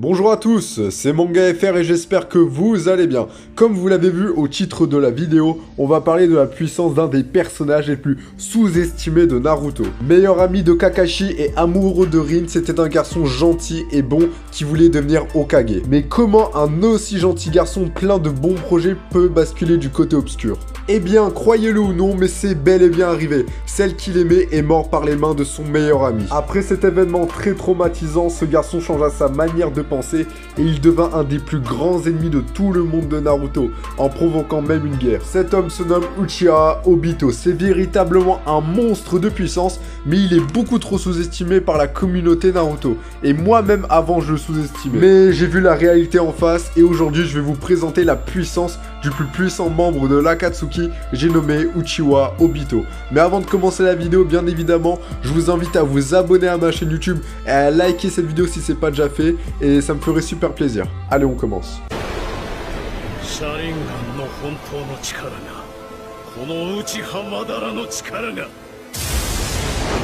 Bonjour à tous, c'est MangaFR et j'espère que vous allez bien. Comme vous l'avez vu au titre de la vidéo, on va parler de la puissance d'un des personnages les plus sous-estimés de Naruto. Meilleur ami de Kakashi et amoureux de Rin, c'était un garçon gentil et bon qui voulait devenir Hokage. Mais comment un aussi gentil garçon plein de bons projets peut basculer du côté obscur? Eh bien, croyez-le ou non, mais c'est bel et bien arrivé. Celle qu'il aimait est morte par les mains de son meilleur ami. Après cet événement très traumatisant, ce garçon changea sa manière de penser et il devint un des plus grands ennemis de tout le monde de Naruto, en provoquant même une guerre. Cet homme se nomme Uchiha Obito. C'est véritablement un monstre de puissance, mais il est beaucoup trop sous-estimé par la communauté Naruto. Et moi-même avant je le sous-estimais. Mais j'ai vu la réalité en face et aujourd'hui je vais vous présenter la puissance du plus puissant membre de l'Akatsuki, j'ai nommé Uchiha Obito. Mais avant de commencer la vidéo, bien évidemment, je vous invite à vous abonner à ma chaîne YouTube et à liker cette vidéo si c'est pas déjà fait, et ça me ferait super plaisir. Allez, on commence.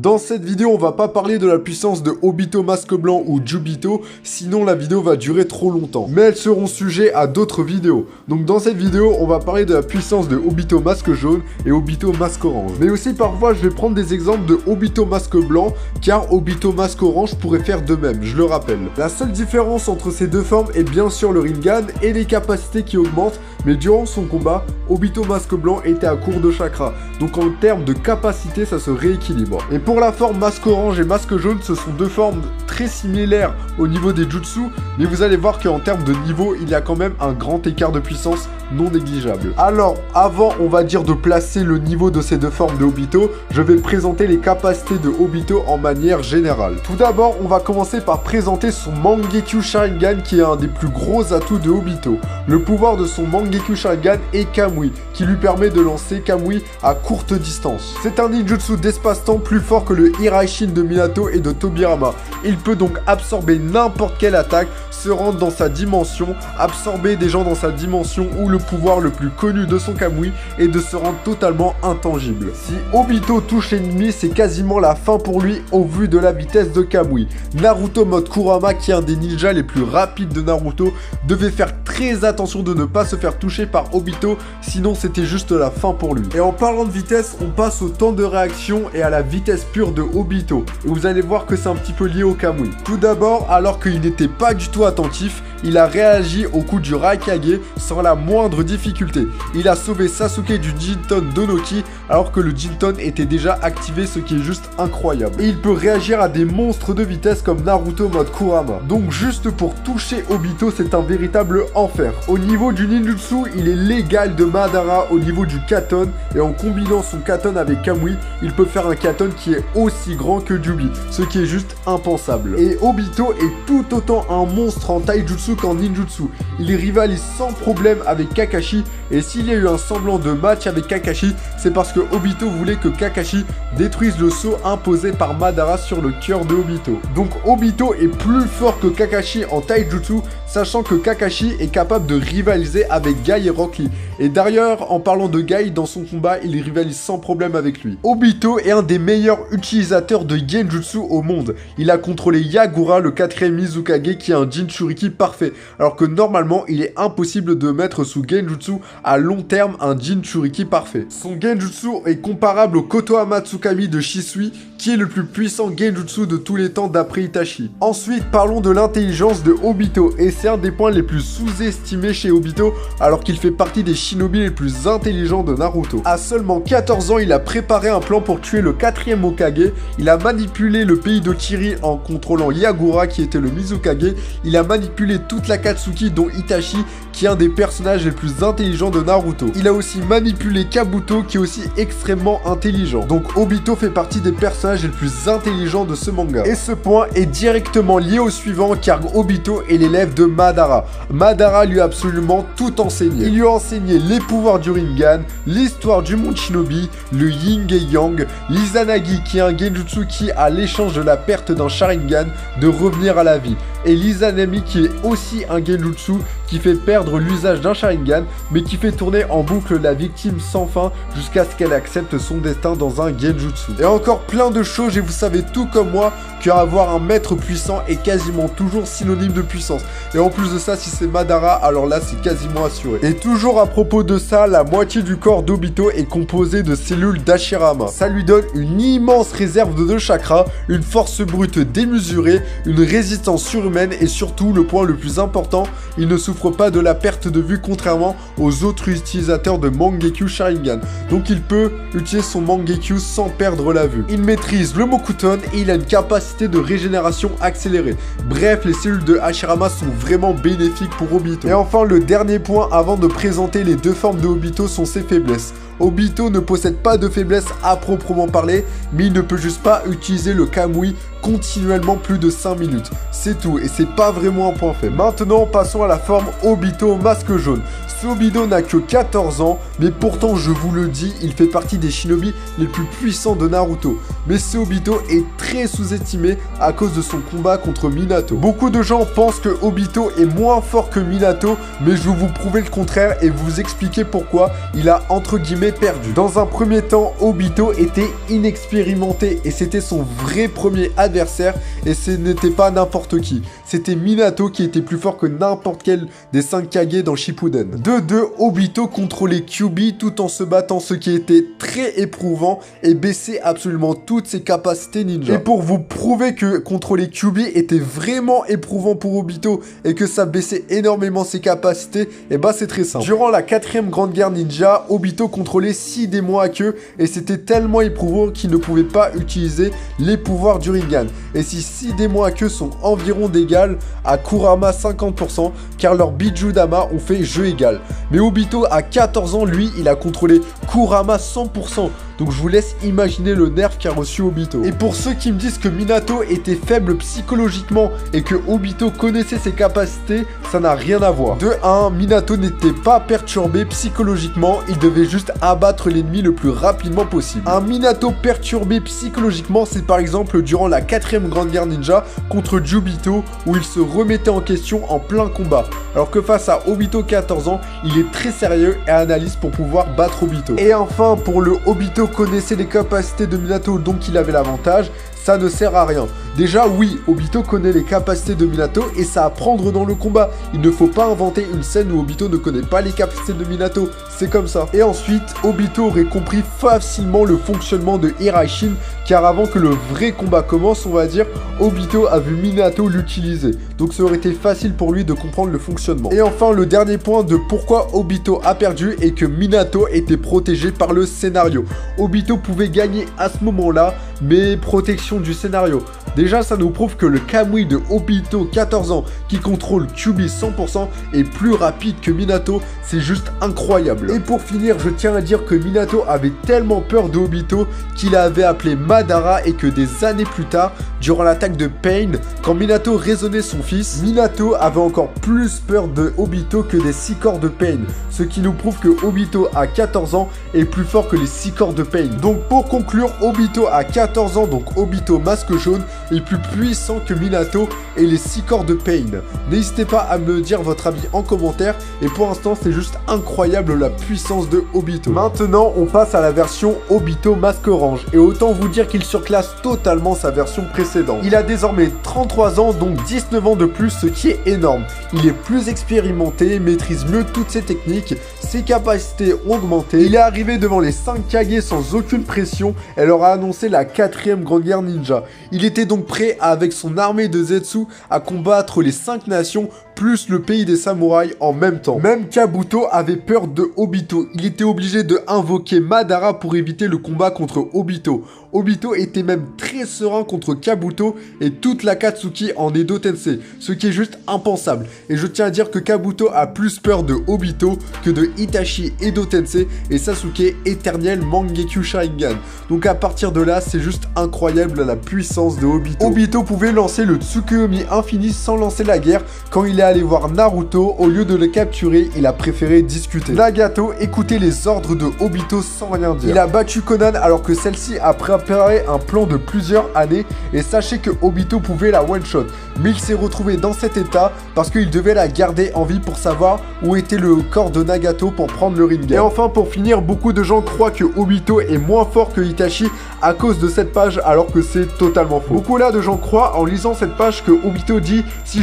Dans cette vidéo, on va pas parler de la puissance de Obito Masque Blanc ou Jubito, sinon la vidéo va durer trop longtemps. Mais elles seront sujets à d'autres vidéos. Donc dans cette vidéo, on va parler de la puissance de Obito Masque Jaune et Obito Masque Orange. Mais aussi parfois, je vais prendre des exemples de Obito Masque Blanc, car Obito Masque Orange pourrait faire de même, je le rappelle. La seule différence entre ces deux formes est bien sûr le Rinnegan et les capacités qui augmentent, mais durant son combat, Obito Masque Blanc était à court de chakra. Donc en termes de capacité, ça se rééquilibre. Et pour la forme Masque Orange et Masque Jaune, ce sont deux formes très similaires au niveau des jutsu, mais vous allez voir qu'en termes de niveau, il y a quand même un grand écart de puissance non négligeable. Alors, avant, on va dire de placer le niveau de ces deux formes de Obito, je vais présenter les capacités de Obito en manière générale. Tout d'abord, on va commencer par présenter son Mangekyo Sharingan, qui est un des plus gros atouts de Obito. Le pouvoir de son Mangekyo Sharingan est Kamui, qui lui permet de lancer Kamui à courte distance. C'est un ninjutsu d'espace-temps plus fort que le Hiraishin de Minato et de Tobirama. Il peut donc absorber n'importe quelle attaque, se rendre dans sa dimension, absorber des gens dans sa dimension, ou le pouvoir le plus connu de son Kamui est de se rendre totalement intangible. Si Obito touche l'ennemi, c'est quasiment la fin pour lui au vu de la vitesse de Kamui. Naruto mode Kurama, qui est un des ninjas les plus rapides de Naruto, devait faire très attention de ne pas se faire toucher par Obito, sinon c'était juste la fin pour lui. Et en parlant de vitesse, on passe au temps de réaction et à la vitesse pure de Obito. Et vous allez voir que c'est un petit peu lié au Kamui. Tout d'abord, alors qu'il n'était pas du tout attentif, il a réagi au coup du Raikage sans la moindre difficulté. Il a sauvé Sasuke du Jinton Donoki alors que le Jinton était déjà activé, ce qui est juste incroyable. Et il peut réagir à des monstres de vitesse comme Naruto mode Kurama. Donc juste pour toucher Obito, c'est un véritable enfer. Au niveau du ninjutsu, il est l'égal de Madara au niveau du Katon, et en combinant son Katon avec Kamui, il peut faire un Katon qui est aussi grand que Jubi, ce qui est juste impensable. Et Obito est tout autant un monstre en taijutsu qu'en ninjutsu. Il rivalise sans problème avec Kakashi, et s'il y a eu un semblant de match avec Kakashi, c'est parce que Obito voulait que Kakashi détruise le sceau imposé par Madara sur le cœur de Obito. Donc Obito est plus fort que Kakashi en taijutsu, sachant que Kakashi est capable de rivaliser avec Guy et Rock Lee. Et d'ailleurs, en parlant de Guy, dans son combat, il rivalise sans problème avec lui. Obito est un des meilleurs utilisateurs de Genjutsu au monde. Il a contrôlé Yagura, le 4ème Mizukage, qui a un Jinchuriki parfait, alors que normalement, il est impossible de mettre sous Genjutsu à long terme un Jinchuriki parfait. Son Genjutsu est comparable au Kotohama Tsukami de Shisui, qui est le plus puissant Genjutsu de tous les temps d'après Itachi. Ensuite, parlons de l'intelligence de Obito, et c'est un des points les plus sous-estimés chez Obito, alors qu'il fait partie des shinobi les plus intelligents de Naruto. À seulement 14 ans, il a préparé un plan pour tuer le 4ème Hokage, il a manipulé le pays d'Ochiri en contrôlant Yagura, qui était le Mizukage, il a manipulé toute l'Akatsuki, dont Itachi, qui est un des personnages les plus intelligents de Naruto. Il a aussi manipulé Kabuto, qui est aussi extrêmement intelligent. Donc Obito fait partie des personnages les plus intelligents de ce manga. Et ce point est directement lié au suivant, car Obito est l'élève de Madara. Madara lui a absolument tout enseigné. Il lui a enseigné les pouvoirs du Rinnegan, l'histoire du monde shinobi, le yin et yang, l'Izanagi, qui est un genjutsu qui, à l'échange de la perte d'un Sharingan, de revenir à la vie, et l'Izanami, qui est aussi un genjutsu qui fait perdre l'usage d'un Sharingan, mais qui fait tourner en boucle la victime sans fin jusqu'à ce qu'elle accepte son destin dans un Genjutsu. Et encore plein de choses, et vous savez tout comme moi qu'avoir un maître puissant est quasiment toujours synonyme de puissance. Et en plus de ça, si c'est Madara, alors là c'est quasiment assuré. Et toujours à propos de ça, la moitié du corps d'Obito est composé de cellules d'Hashirama. Ça lui donne une immense réserve de chakra, une force brute démesurée, une résistance surhumaine et surtout, le point le plus important, il ne souffre pas de la perte de vue contrairement aux autres utilisateurs de Mangekyo Sharingan. Donc il peut utiliser son Mangekyo sans perdre la vue. Il maîtrise le Mokuton et il a une capacité de régénération accélérée. Bref, les cellules de Hashirama sont vraiment bénéfiques pour Obito. Et enfin, le dernier point avant de présenter les deux formes de Obito sont ses faiblesses. Obito ne possède pas de faiblesse à proprement parler, mais il ne peut juste pas utiliser le Kamui continuellement plus de 5 minutes. C'est tout, et c'est pas vraiment un point faible. Maintenant, passons à la forme Obito masque jaune. Ce Obito n'a que 14 ans, mais pourtant, je vous le dis, il fait partie des shinobi les plus puissants de Naruto. Mais ce Obito est très sous-estimé à cause de son combat contre Minato. Beaucoup de gens pensent que Obito est moins fort que Minato, mais je vais vous prouver le contraire et vous expliquer pourquoi il a entre guillemets perdu. Dans un premier temps, Obito était inexpérimenté et c'était son vrai premier adversaire et ce n'était pas n'importe qui. C'était Minato qui était plus fort que n'importe quel des 5 Kage dans Shippuden. De deux, Obito contrôlait Kyuubi tout en se battant, ce qui était très éprouvant et baissait absolument toutes ses capacités ninja. Et pour vous prouver que contrôler Kyuubi était vraiment éprouvant pour Obito et que ça baissait énormément ses capacités, et bah c'est très simple. Durant la 4ème grande guerre ninja, Obito contrôlait 6 démons à queue et c'était tellement éprouvant qu'il ne pouvait pas utiliser les pouvoirs du Rinnegan. Et si 6 démons à queue sont environ d'égal à Kurama 50%, car leurs Bijudama ont fait jeu égal. Mais Obito à 14 ans, lui, il a contrôlé Kurama 100%. Donc je vous laisse imaginer le nerf qu'a reçu Obito. Et pour ceux qui me disent que Minato était faible psychologiquement et que Obito connaissait ses capacités, ça n'a rien à voir. De 1, Minato n'était pas perturbé psychologiquement, il devait juste abattre l'ennemi le plus rapidement possible. Un Minato perturbé psychologiquement, c'est par exemple durant la 4ème grande guerre ninja contre Jubito, où il se remettait en question en plein combat. Alors que face à Obito 14 ans, il est très sérieux et analyse pour pouvoir battre Obito. Et enfin, pour le Obito connaissait les capacités de Minato, donc il avait l'avantage, ça ne sert à rien. Déjà, oui, Obito connaît les capacités de Minato et ça à prendre dans le combat. Il ne faut pas inventer une scène où Obito ne connaît pas les capacités de Minato. C'est comme ça. Et ensuite, Obito aurait compris facilement le fonctionnement de Hiraishin, car avant que le vrai combat commence, on va dire, Obito a vu Minato l'utiliser. Donc ça aurait été facile pour lui de comprendre le fonctionnement. Et enfin, le dernier point de pourquoi Obito a perdu est que Minato était protégé par le scénario. Obito pouvait gagner à ce moment-là, mais protection du scénario. Déjà, ça nous prouve que le Kamui de Obito, 14 ans, qui contrôle Kyuubi 100%, est plus rapide que Minato. C'est juste incroyable. Et pour finir, je tiens à dire que Minato avait tellement peur de Obito qu'il avait appelé Madara et que des années plus tard, durant l'attaque de Pain, quand Minato raisonnait son fils, Minato avait encore plus peur de Obito que des 6 corps de Pain. Ce qui nous prouve que Obito à 14 ans est plus fort que les 6 corps de Pain. Donc pour conclure, Obito à 14 ans, donc Obito masque jaune, est plus puissant que Minato et les 6 corps de Pain. N'hésitez pas à me dire votre avis en commentaire et pour l'instant c'est juste incroyable la puissance de Obito. Maintenant on passe à la version Obito masque orange et autant vous dire qu'il surclasse totalement sa version précédente. Il a désormais 33 ans donc 19 ans de plus, ce qui est énorme. Il est plus expérimenté, maîtrise mieux toutes ses techniques, ses capacités ont augmenté. Il est arrivé devant les 5 Kage sans aucune pression et leur a annoncé la 4ème grande guerre ninja. Il était donc prêt avec son armée de Zetsu à combattre les 5 nations plus le pays des samouraïs en même temps. Même Kabuto avait peur de Obito. Il était obligé de invoquer Madara pour éviter le combat contre Obito. Obito était même très serein contre Kabuto et toute l'Akatsuki en Edo Tensei, ce qui est juste impensable. Et je tiens à dire que Kabuto a plus peur de Obito que de Itachi Edo Tensei et Sasuke éternel Mangekyo Sharingan. Donc à partir de là, c'est juste incroyable la puissance de Obito. Obito pouvait lancer le Tsukuyomi infini sans lancer la guerre. Quand il est allé voir Naruto, au lieu de le capturer, il a préféré discuter. Nagato écoutait les ordres de Obito sans rien dire. Il a battu Conan alors que celle-ci, après préparé un plan de plusieurs années et sachez que Obito pouvait la one-shot. Mais il s'est retrouvé dans cet état parce qu'il devait la garder en vie pour savoir où était le corps de Nagato pour prendre le Rinnegan. Et enfin, pour finir, beaucoup de gens croient que Obito est moins fort que Itachi à cause de cette page, alors que c'est totalement faux. Beaucoup là de gens croient en lisant cette page que Obito dit « Si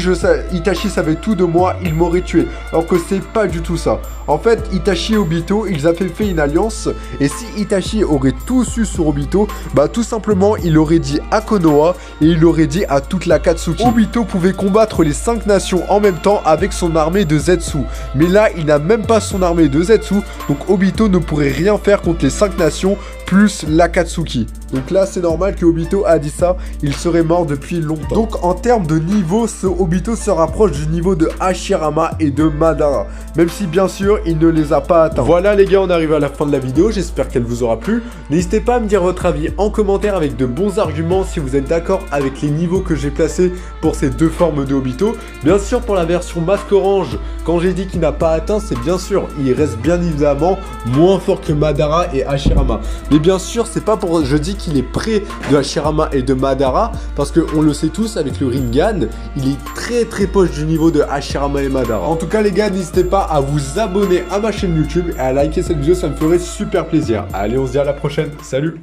Itachi savait tout de moi, il m'aurait tué ». Alors que c'est pas du tout ça. En fait, Itachi et Obito, ils avaient fait une alliance, et si Itachi aurait tout su sur Obito, bah tout simplement, il aurait dit à Konoha, et il aurait dit à toute l'Akatsuki. Obito pouvait combattre les 5 nations en même temps avec son armée de Zetsu. Mais là, il n'a même pas son armée de Zetsu, donc Obito ne pourrait rien faire contre les 5 nations, plus l'Akatsuki. Donc là, c'est normal que Obito a dit ça, il serait mort depuis longtemps. Donc en termes de niveau, ce Obito se rapproche du niveau de Hashirama et de Madara, même si bien sûr, il ne les a pas atteints. Voilà les gars, on arrive à la fin de la vidéo, j'espère qu'elle vous aura plu. N'hésitez pas à me dire votre avis en commentaire avec de bons arguments si vous êtes d'accord avec les niveaux que j'ai placés pour ces deux formes de Obito. Bien sûr, pour la version Masque Orange, quand j'ai dit qu'il n'a pas atteint, c'est bien sûr, il reste bien évidemment moins fort que Madara et Hashirama. Mais bien sûr, c'est pas pour je dis qu'il est près de Hashirama et de Madara, parce qu'on le sait tous, avec le Rinnegan, il est très proche du niveau de Hashirama et Madara. En tout cas les gars, n'hésitez pas à vous abonner à ma chaîne YouTube et à liker cette vidéo, ça me ferait super plaisir. Allez, on se dit à la prochaine, salut!